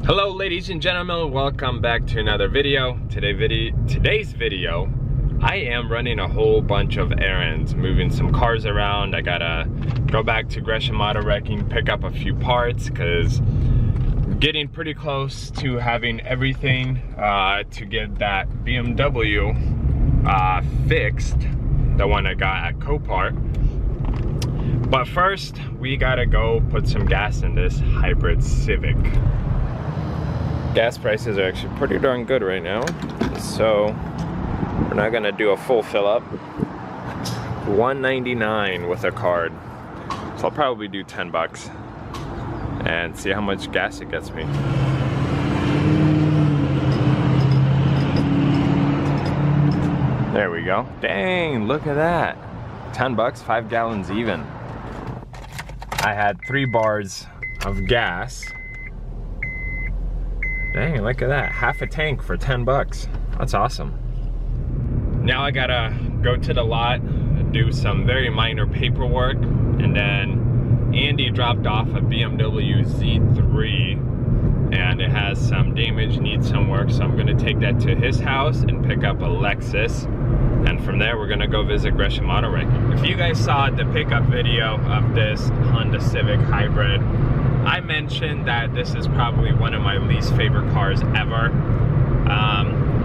Hello ladies and gentlemen, welcome back to another video. Today's video, I am running a whole bunch of errands, moving some cars around. I gotta go back to Gresham Auto Wrecking, pick up a few parts because I'm getting pretty close to having everything to get that BMW fixed, the one I got at Copart. But first, we gotta go put some gas in this hybrid Civic. Gas prices are actually pretty darn good right now, so we're not gonna do a full fill up. $1.99 with a card, so I'll probably do 10 bucks and see how much gas it gets me. There we go. Dang, look at that. 10 bucks, 5 gallons even. I had 3 bars of gas. Dang, look at that. Half a tank for 10 bucks. That's awesome. Now I gotta go to the lot, do some very minor paperwork, and then Andy dropped off a BMW Z3 and it has some damage, needs some work, so I'm gonna take that to his house and pick up a Lexus. And from there, we're gonna go visit Gresham Auto Wrecking. If you guys saw the pickup video of this Honda Civic Hybrid, I mentioned that this is probably one of my least favorite cars ever.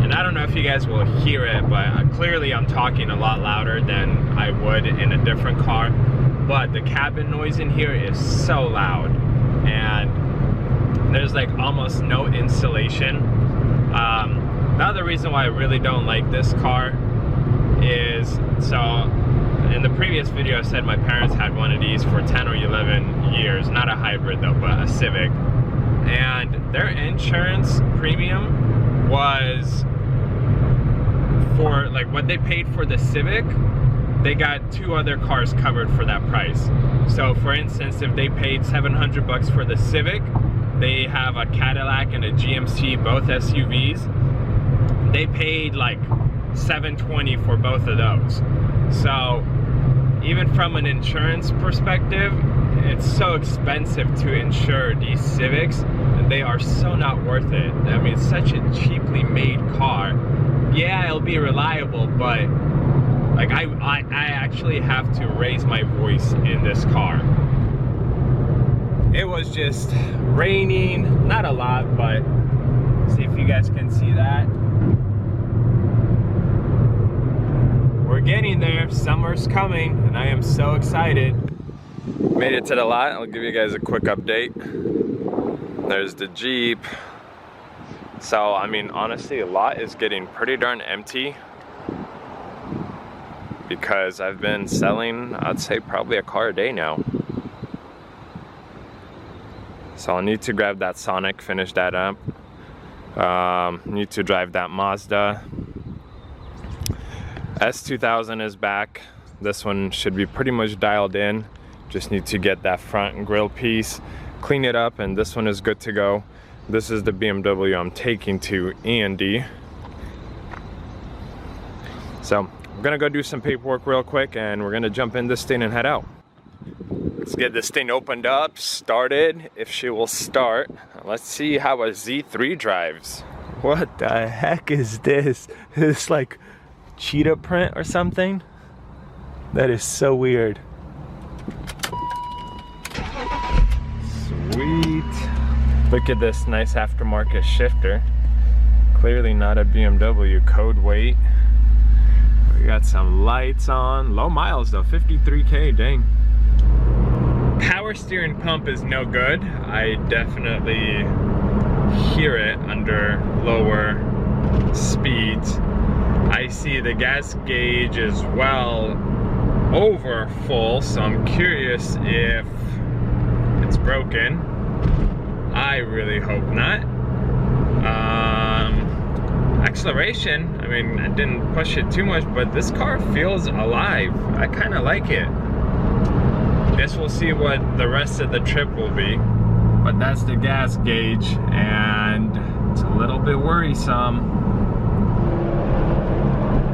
And I don't know if you guys will hear it, but clearly I'm talking a lot louder than I would in a different car. But the cabin noise in here is so loud. And there's like almost no insulation. The other reason why I really don't like this car is, so in the previous video I said my parents had one of these for 10 or 11 years, not a hybrid though, but a Civic, and their insurance premium was for like what they paid for the Civic, they got 2 other cars covered for that price. So for instance, if they paid 700 bucks for the Civic, they have a Cadillac and a GMC, both SUVs, they paid like $720 for both of those. So even from an insurance perspective, it's so expensive to insure these Civics, and they are so not worth it. I mean, it's such a cheaply made car. Yeah, it'll be reliable, but like I actually have to raise my voice in this car. It was just raining, not a lot, but see if you guys can see that. We're getting there, summer's coming, and I am so excited. Made it to the lot, I'll give you guys a quick update. There's the Jeep. So, I mean, honestly, the lot is getting pretty darn empty because I've been selling, I'd say probably a car a day now. So I'll need to grab that Sonic, finish that up. Need to drive that Mazda. S2000 is back. This one should be pretty much dialed in. Just need to get that front grille piece, clean it up, and this one is good to go. This is the BMW I'm taking to Andy. So I'm gonna go do some paperwork real quick, and we're gonna jump in this thing and head out. Let's get this thing opened up, started, if she will start. Let's see how a Z3 drives. What the heck is this? It's like cheetah print or something? That is so weird. Sweet. Look at this nice aftermarket shifter. Clearly not a BMW code weight. We got some lights on. Low miles though, 53K, dang. Power steering pump is no good. I definitely hear it under lower speeds. I see the gas gauge is well over full, so I'm curious if it's broken. I really hope not. Acceleration, I mean, I didn't push it too much, but this car feels alive. I kind of like it. Guess we'll see what the rest of the trip will be. But that's the gas gauge, and it's a little bit worrisome.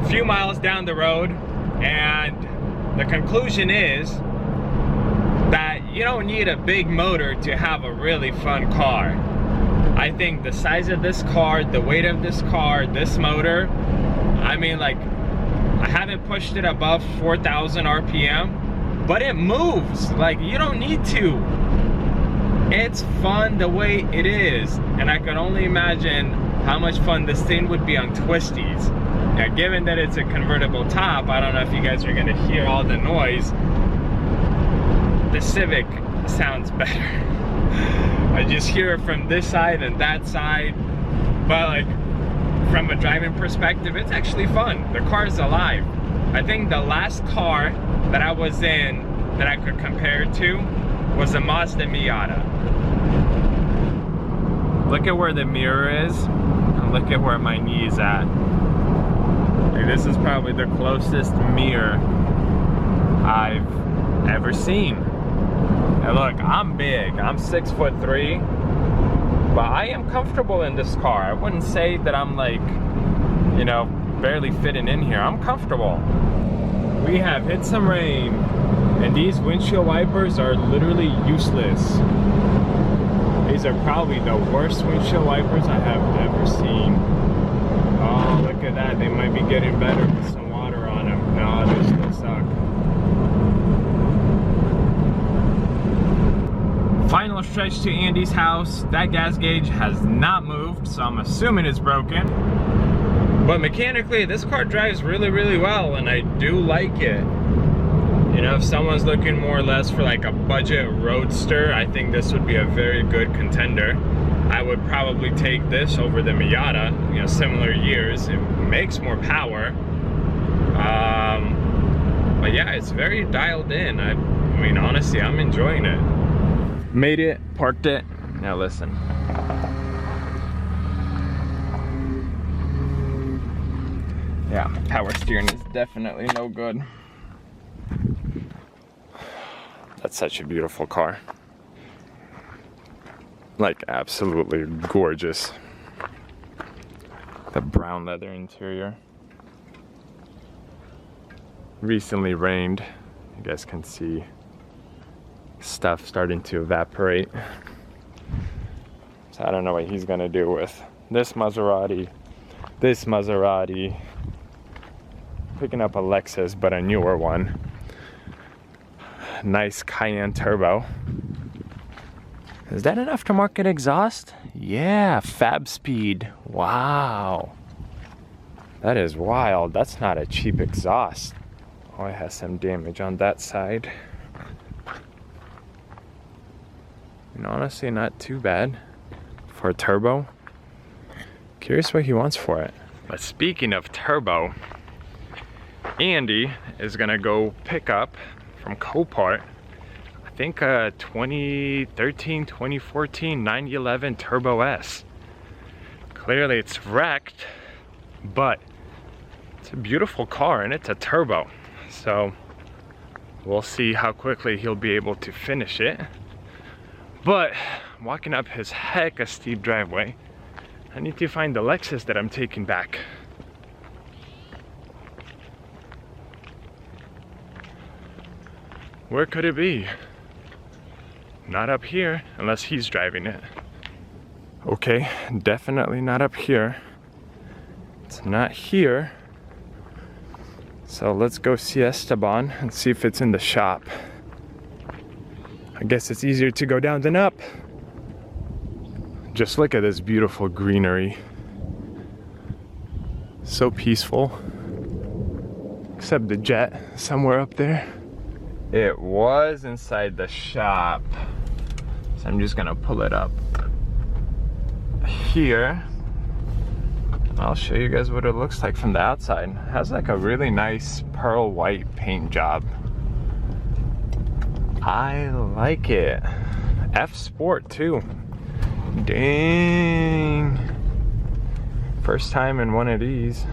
Few miles down the road, and the conclusion is that you don't need a big motor to have a really fun car. I think the size of this car, the weight of this car, this motor, I mean, like, I haven't pushed it above 4,000 RPM, but it moves. Like, you don't need to. It's fun the way it is, and I can only imagine how much fun this thing would be on twisties. Now, given that it's a convertible top, I don't know if you guys are gonna hear all the noise. The Civic sounds better. I just hear it from this side and that side, but like, from a driving perspective, it's actually fun. The car's alive. I think the last car that I was in that I could compare it to was a Mazda Miata. Look at where the mirror is, and look at where my knee is at. Like, this is probably the closest mirror I've ever seen. And look, I'm big, I'm 6'3", but I am comfortable in this car. I wouldn't say that I'm like, you know, barely fitting in here. I'm comfortable. We have hit some rain, and these windshield wipers are literally useless. These are probably the worst windshield wipers I have ever seen. Oh, look at that. They might be getting better with some water on them. No, they still suck. Final stretch to Andy's house. That gas gauge has not moved, so I'm assuming it's broken. But mechanically, this car drives really, really well, and I do like it. You know, if someone's looking more or less for like a budget roadster, I think this would be a very good contender. I would probably take this over the Miata, you know, similar years. It makes more power. But yeah, it's very dialed in. I mean, honestly, I'm enjoying it. Made it, parked it. Now listen. Yeah, power steering is definitely no good. That's such a beautiful car. Like, absolutely gorgeous. The brown leather interior. Recently rained. You guys can see stuff starting to evaporate. So I don't know what he's gonna do with this Maserati, picking up a Lexus, but a newer one. Nice Cayenne turbo. Is that an aftermarket exhaust? Yeah, Fab Speed. Wow. That is wild. That's not a cheap exhaust. Oh, it has some damage on that side. And honestly, not too bad for a turbo. Curious what he wants for it. But speaking of turbo, Andy is gonna go pick up from Copart, I think a 2013, 2014 911 Turbo S. Clearly it's wrecked, but it's a beautiful car and it's a turbo. So we'll see how quickly he'll be able to finish it. But walking up his heck a steep driveway, I need to find the Lexus that I'm taking back. Where could it be? Not up here, unless he's driving it. Okay, definitely not up here. It's not here. So let's go see Esteban and see if it's in the shop. I guess it's easier to go down than up. Just look at this beautiful greenery. So peaceful. Except the jet somewhere up there. It was inside the shop. So I'm just gonna pull it up here. I'll show you guys what it looks like from the outside. It has like a really nice pearl white paint job. I like it. F Sport too. Dang. First time in one of these.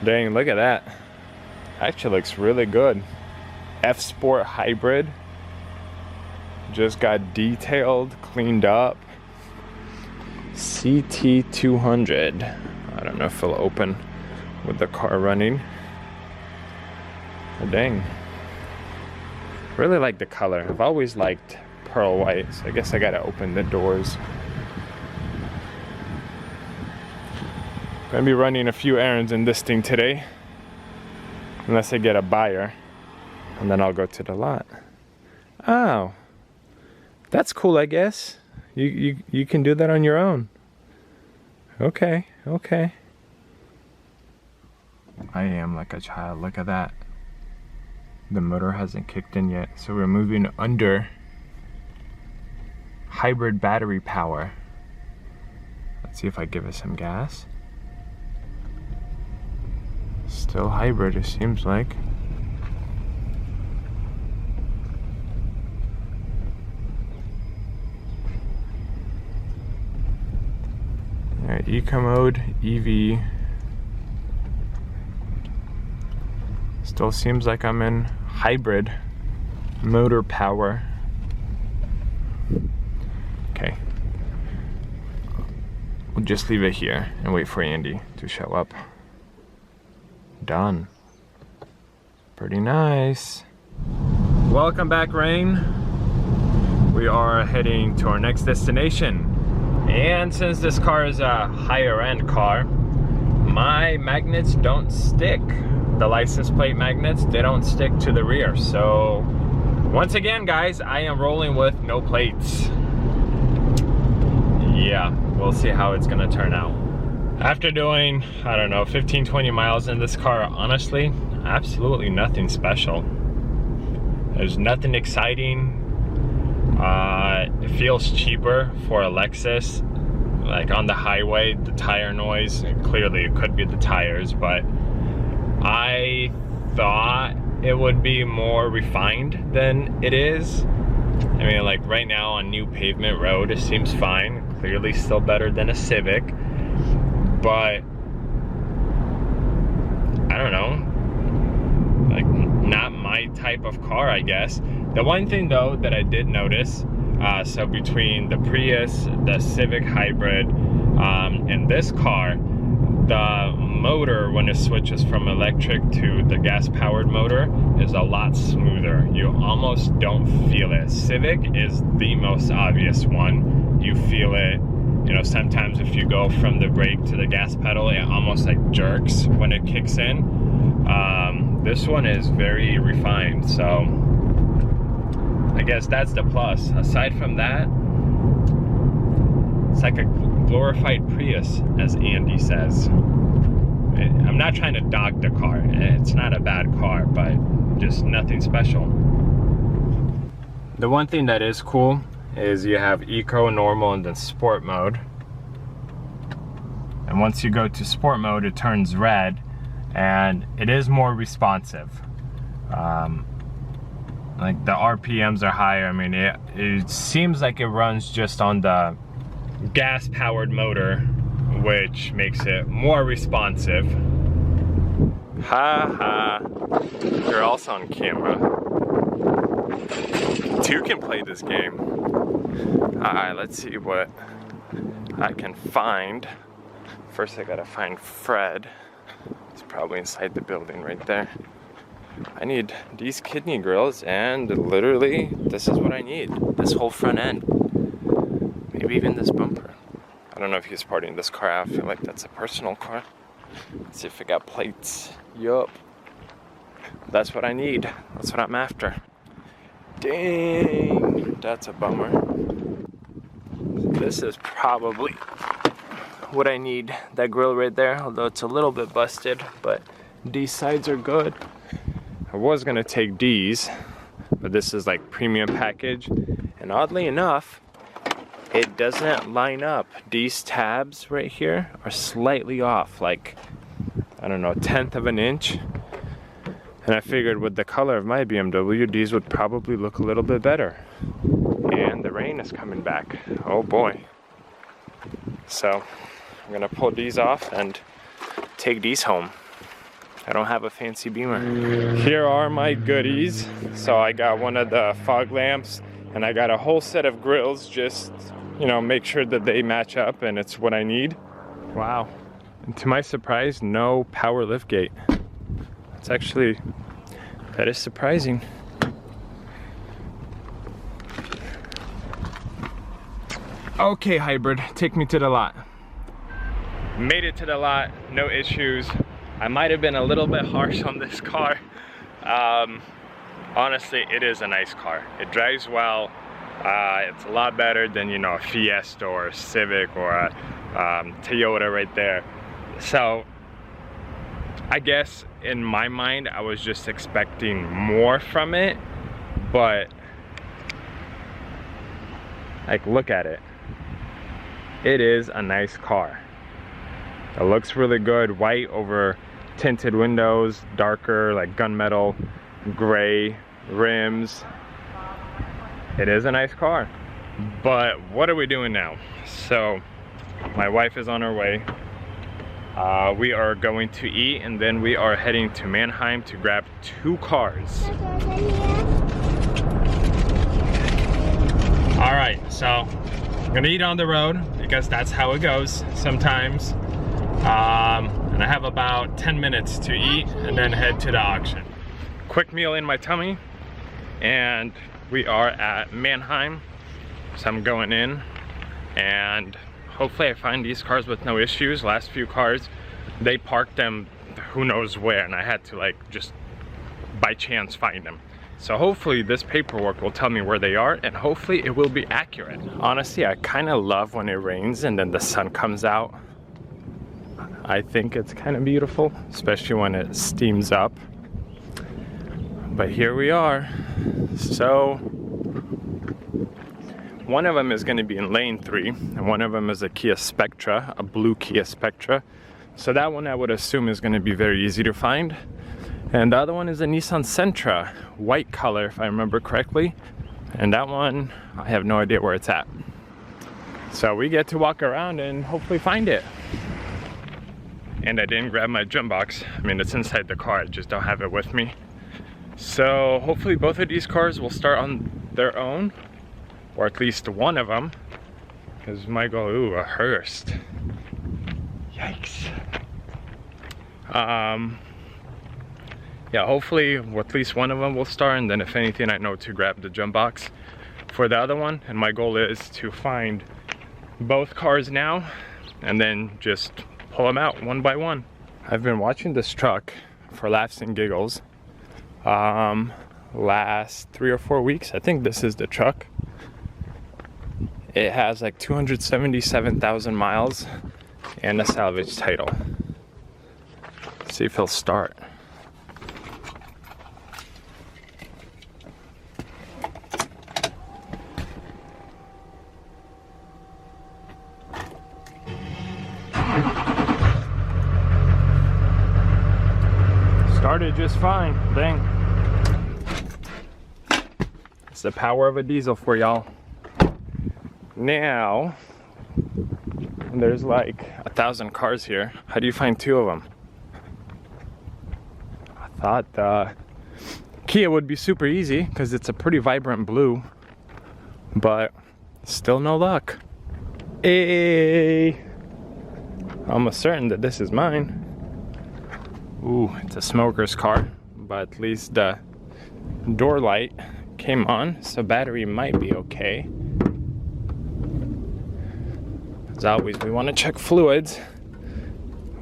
Dang, look at that. Actually looks really good. F Sport hybrid. Just got detailed, cleaned up. CT200. I don't know if it'll open with the car running. But dang. Really like the color. I've always liked pearl white, so I guess I gotta open the doors. Gonna be running a few errands in this thing today, unless I get a buyer, and then I'll go to the lot. Oh, that's cool, I guess. You can do that on your own. Okay, okay. I am like a child, look at that. The motor hasn't kicked in yet, so we're moving under hybrid battery power. Let's see if I give it some gas. Still hybrid, it seems like. Alright, eco mode, EV. Still seems like I'm in hybrid motor power. Okay. We'll just leave it here and wait for Andy to show up. Done. Pretty nice. Welcome back, Rain. We are heading to our next destination. And since this car is a higher end car, my magnets don't stick. The license plate magnets, they don't stick to the rear. So once again, guys, I am rolling with no plates. Yeah, we'll see how it's gonna turn out. After doing, I don't know, 15-20 miles in this car, honestly, absolutely nothing special. There's nothing exciting. It feels cheaper for a Lexus. Like on the highway, the tire noise, clearly it could be the tires, but I thought it would be more refined than it is. I mean, like right now on new pavement road, it seems fine. Clearly still better than a Civic, but I don't know, like not my type of car, I guess. The one thing though that I did notice, so between the Prius, the Civic Hybrid, and this car, the motor, when it switches from electric to the gas-powered motor, is a lot smoother. You almost don't feel it. Civic is the most obvious one. You feel it, you know, sometimes if you go from the brake to the gas pedal, it almost like jerks when it kicks in. This one is very refined, so I guess that's the plus. Aside from that, it's like a glorified Prius, as Andy says. I'm not trying to dog the car. It's not a bad car, but just nothing special. The one thing that is cool is you have Eco, Normal, and then Sport mode. And once you go to Sport mode, it turns red, and it is more responsive. Like the RPMs are higher. I mean, it seems like it runs just on the gas-powered motor, which makes it more responsive. Ha ha. You're also on camera. Two can play this game. Alright, let's see what I can find. First I gotta find Fred. He's probably inside the building right there. I need these kidney grills, and literally this is what I need. This whole front end. Maybe even this bumper. I don't know if he's partying this car out. I feel like that's a personal car. Let's see if I got plates. Yup. That's what I need. That's what I'm after. Dang, that's a bummer. This is probably what I need. That grill right there, although it's a little bit busted, but these sides are good. I was gonna take these, but this is like premium package, and oddly enough, it doesn't line up. These tabs right here are slightly off, like, I don't know, 1/10 of an inch. And I figured with the color of my BMW, these would probably look a little bit better. And the rain is coming back. Oh boy. So I'm gonna pull these off and take these home. I don't have a fancy Beamer. Here are my goodies. So I got one of the fog lamps, and I got a whole set of grills, just, you know, make sure that they match up and it's what I need. Wow. And to my surprise, no power liftgate. It's actually, that is surprising. Okay, hybrid, take me to the lot. Made it to the lot, no issues. I might have been a little bit harsh on this car. Honestly, it is a nice car. It drives well. It's a lot better than, you know, a Fiesta or a Civic or a Toyota right there. So I guess in my mind, I was just expecting more from it, but like, look at it. It is a nice car. It looks really good. White over tinted windows, darker like gunmetal, gray rims. It is a nice car. But what are we doing now? So my wife is on her way. We are going to eat, and then we are heading to Mannheim to grab 2 cars. All right, so I'm gonna eat on the road because that's how it goes sometimes. And I have about 10 minutes to eat and then head to the auction. Quick meal in my tummy, and we are at Mannheim. So I'm going in, and hopefully I find these cars with no issues. Last few cars, they parked them who knows where, and I had to like just by chance find them. So hopefully this paperwork will tell me where they are, and hopefully it will be accurate. Honestly, I kind of love when it rains and then the sun comes out. I think it's kind of beautiful, especially when it steams up. But here we are. So one of them is going to be in lane 3, and one of them is a Kia Spectra, a blue Kia Spectra. So that one I would assume is going to be very easy to find. And the other one is a Nissan Sentra, white color if I remember correctly. And that one, I have no idea where it's at. So we get to walk around and hopefully find it. And I didn't grab my jump box. I mean, it's inside the car, I just don't have it with me. So hopefully both of these cars will start on their own, or at least one of them. Because my goal, ooh, a Hearst. Yikes. Yeah, hopefully at least one of them will start, and then if anything, I know to grab the jump box for the other one. And my goal is to find both cars now and then just pull them out one by one. I've been watching this truck for laughs and giggles last 3 or 4 weeks. I think this is the truck. It has like 277,000 miles and a salvage title. Let's see if he'll start. Started just fine, dang. It's the power of a diesel for y'all. Now, there's like 1,000 cars here. How do you find 2 of them? I thought the Kia would be super easy because it's a pretty vibrant blue, but still no luck. Hey, almost certain that this is mine. Ooh, it's a smoker's car, but at least the door light came on, so battery might be okay. As always, we want to check fluids.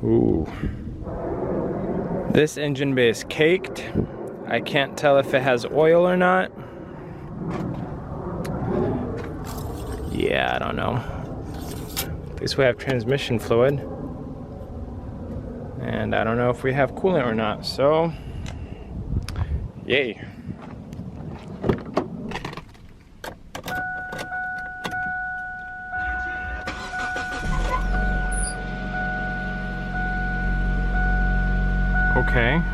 Ooh. This engine bay is caked. I can't tell if it has oil or not. Yeah, I don't know. At least we have transmission fluid. And I don't know if we have coolant or not, so yay.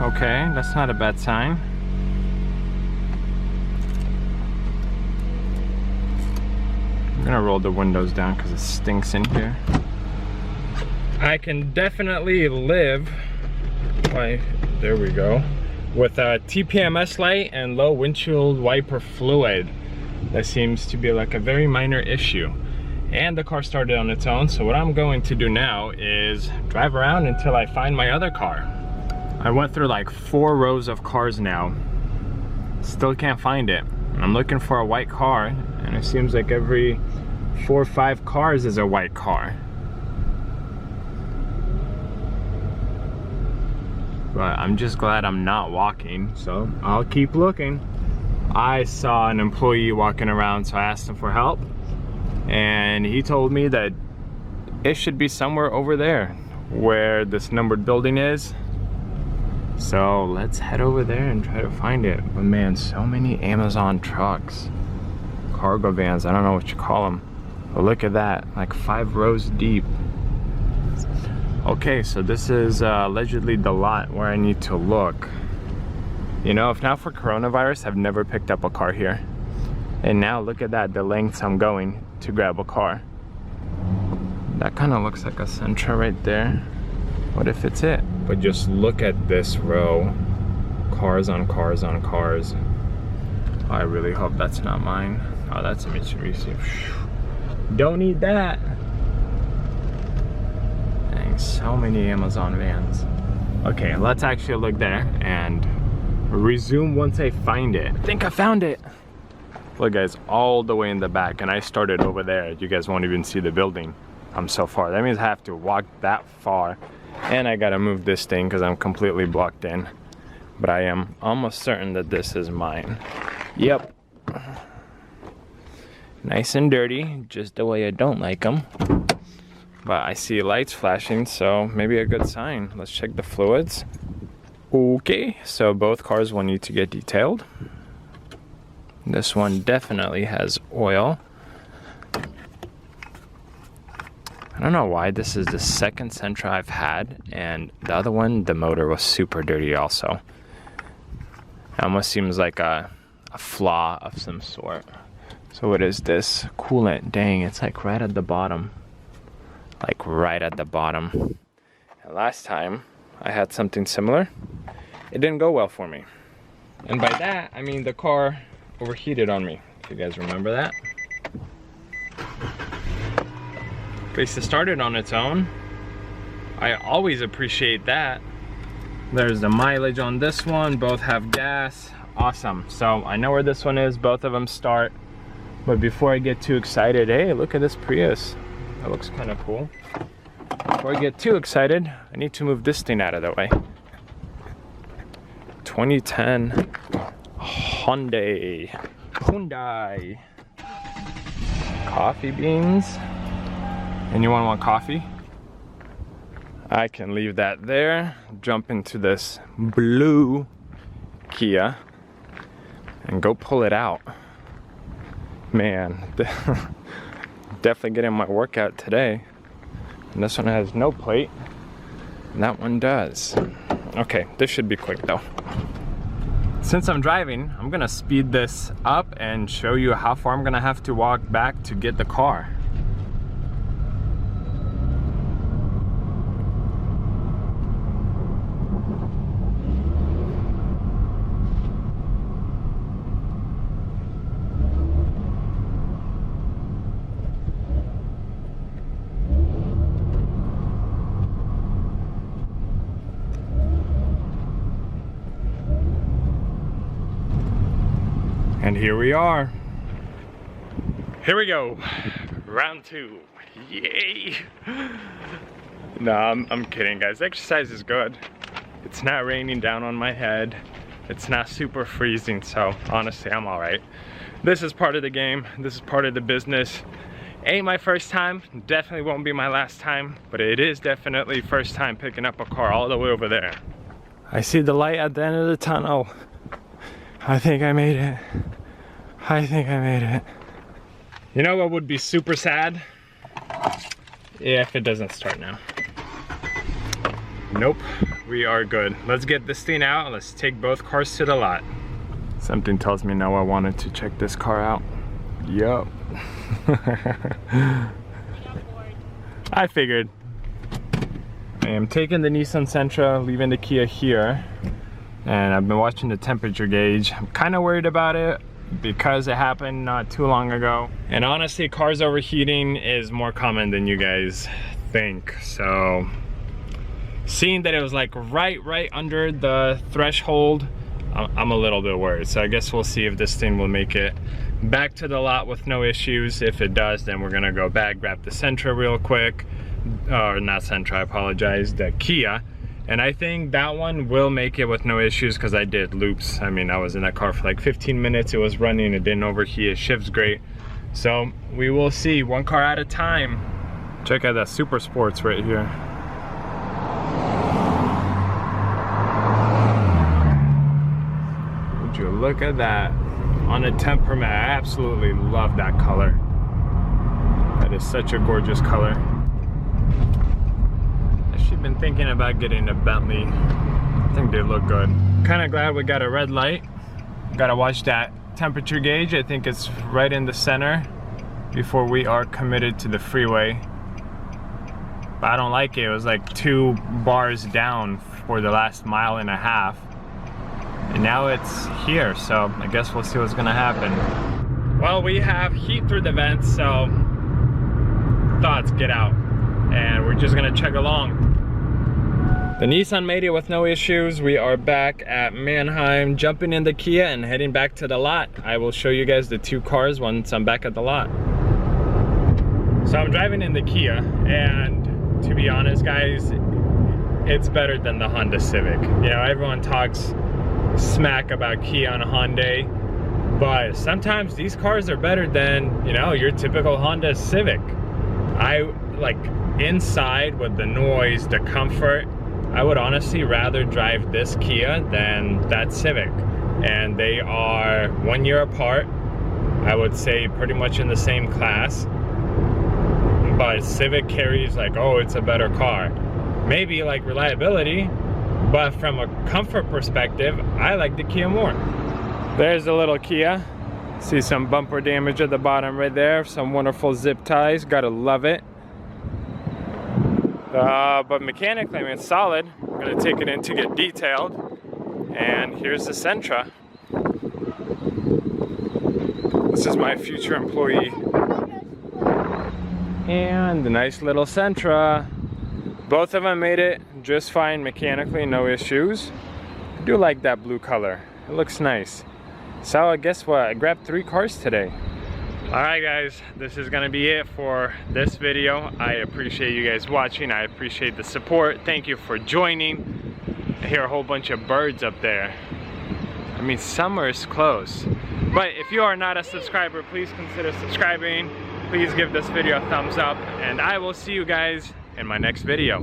Okay, that's not a bad sign. I'm gonna roll the windows down because it stinks in here. I can definitely live, there we go, with a TPMS light and low windshield wiper fluid. That seems to be like a very minor issue. And the car started on its own, so what I'm going to do now is drive around until I find my other car. I went through like 4 rows of cars now. Still can't find it. I'm looking for a white car, and it seems like every 4 or 5 cars is a white car. But I'm just glad I'm not walking, so I'll keep looking. I saw an employee walking around, so I asked him for help, and he told me that it should be somewhere over there where this numbered building is. So let's head over there and try to find it. But man, so many Amazon trucks, cargo vans, I don't know what you call them. But look at that, like 5 rows deep. Okay, so this is allegedly the lot where I need to look. You know, if not for coronavirus, I've never picked up a car here. And now look at that, the lengths I'm going to grab a car. That kind of looks like a Sentra right there. What if it's it? But just look at this row. Cars on cars on cars. Oh, I really hope that's not mine. Oh, that's a Mitsubishi. Don't need that. Dang, so many Amazon vans. Okay, let's actually look there and resume once I find it. I think I found it. Look guys, all the way in the back, and I started over there. You guys won't even see the building. I'm so far. That means I have to walk that far, and I gotta move this thing because I'm completely blocked in. But I am almost certain that this is mine. Yep. Nice and dirty, just the way I don't like them. But I see lights flashing, so maybe a good sign. Let's check the fluids. Okay, so both cars will need to get detailed. This one definitely has oil. I don't know why this is the second Sentra I've had, and the other one, the motor was super dirty also. It almost seems like a flaw of some sort. So what is this? Coolant, dang, it's like right at the bottom. Like right at the bottom. And last time I had something similar, it didn't go well for me. And by that, I mean the car overheated on me, if you guys remember that. At least it started on its own. I always appreciate that. There's the mileage on this one, both have gas. Awesome. So I know where this one is, both of them start. But before I get too excited, hey, look at this Prius. That looks kind of cool. Before I get too excited, I need to move this thing out of the way. 2010 Hyundai. Coffee beans. Anyone want coffee? I can leave that there, jump into this blue Kia, and go pull it out. Man, definitely getting my workout today. And this one has no plate, and that one does. Okay, this should be quick though. Since I'm driving, I'm gonna speed this up and show you how far I'm gonna have to walk back to get the car. And here we are. Here we go. Round 2. Yay! No, I'm kidding, guys. Exercise is good. It's not raining down on my head. It's not super freezing, so honestly, I'm all right. This is part of the game. This is part of the business. Ain't my first time. Definitely won't be my last time, but it is definitely first time picking up a car all the way over there. I see the light at the end of the tunnel. I think I made it. I think I made it. You know what would be super sad? Yeah, if it doesn't start now. Nope, we are good. Let's get this thing out and let's take both cars to the lot. Something tells me Noah wanted to check this car out. Yup. I figured. I am taking the Nissan Sentra, leaving the Kia here. And I've been watching the temperature gauge. I'm kind of worried about it because it happened not too long ago. And honestly, cars overheating is more common than you guys think. So seeing that it was like right under the threshold, I'm a little bit worried. So I guess we'll see if this thing will make it back to the lot with no issues. If it does, then we're gonna go back, grab the Sentra real quick. Or not Sentra, I apologize, the Kia. And I think that one will make it with no issues because I did loops. I mean, I was in that car for like 15 minutes. It was running, it didn't overheat, it shifts great. So we will see, one car at a time. Check out that Super Sports right here. Would you look at that? On a temperament, I absolutely love that color. That is such a gorgeous color. I've been thinking about getting a Bentley. I think they look good. Kind of glad we got a red light. Gotta watch that temperature gauge. I think it's right in the center before we are committed to the freeway. But I don't like it. It was like 2 bars down for the last mile and a half. And now it's here, so I guess we'll see what's gonna happen. Well, we have heat through the vents, so thoughts get out. And we're just gonna chug along. The Nissan made it with no issues. We are back at Mannheim, jumping in the Kia and heading back to the lot. I will show you guys the 2 cars once I'm back at the lot. So I'm driving in the Kia, and to be honest guys, it's better than the Honda Civic. You know, everyone talks smack about Kia and Hyundai, but sometimes these cars are better than, you know, your typical Honda Civic. I like inside with the noise, the comfort, I would honestly rather drive this Kia than that Civic. And they are 1 year apart. I would say pretty much in the same class. But Civic carries like, oh, it's a better car. Maybe like reliability, but from a comfort perspective, I like the Kia more. There's a little Kia. See some bumper damage at the bottom right there. Some wonderful zip ties, gotta love it. But mechanically, I mean, it's solid. I'm gonna take it in to get detailed. And here's the Sentra. This is my future employee. And the nice little Sentra. Both of them made it just fine mechanically, no issues. I do like that blue color. It looks nice. So guess what? I grabbed 3 cars today. Alright guys, this is gonna be it for this video. I appreciate you guys watching. I appreciate the support. Thank you for joining. I hear a whole bunch of birds up there. I mean, summer is close. But if you are not a subscriber, please consider subscribing. Please give this video a thumbs up, and I will see you guys in my next video.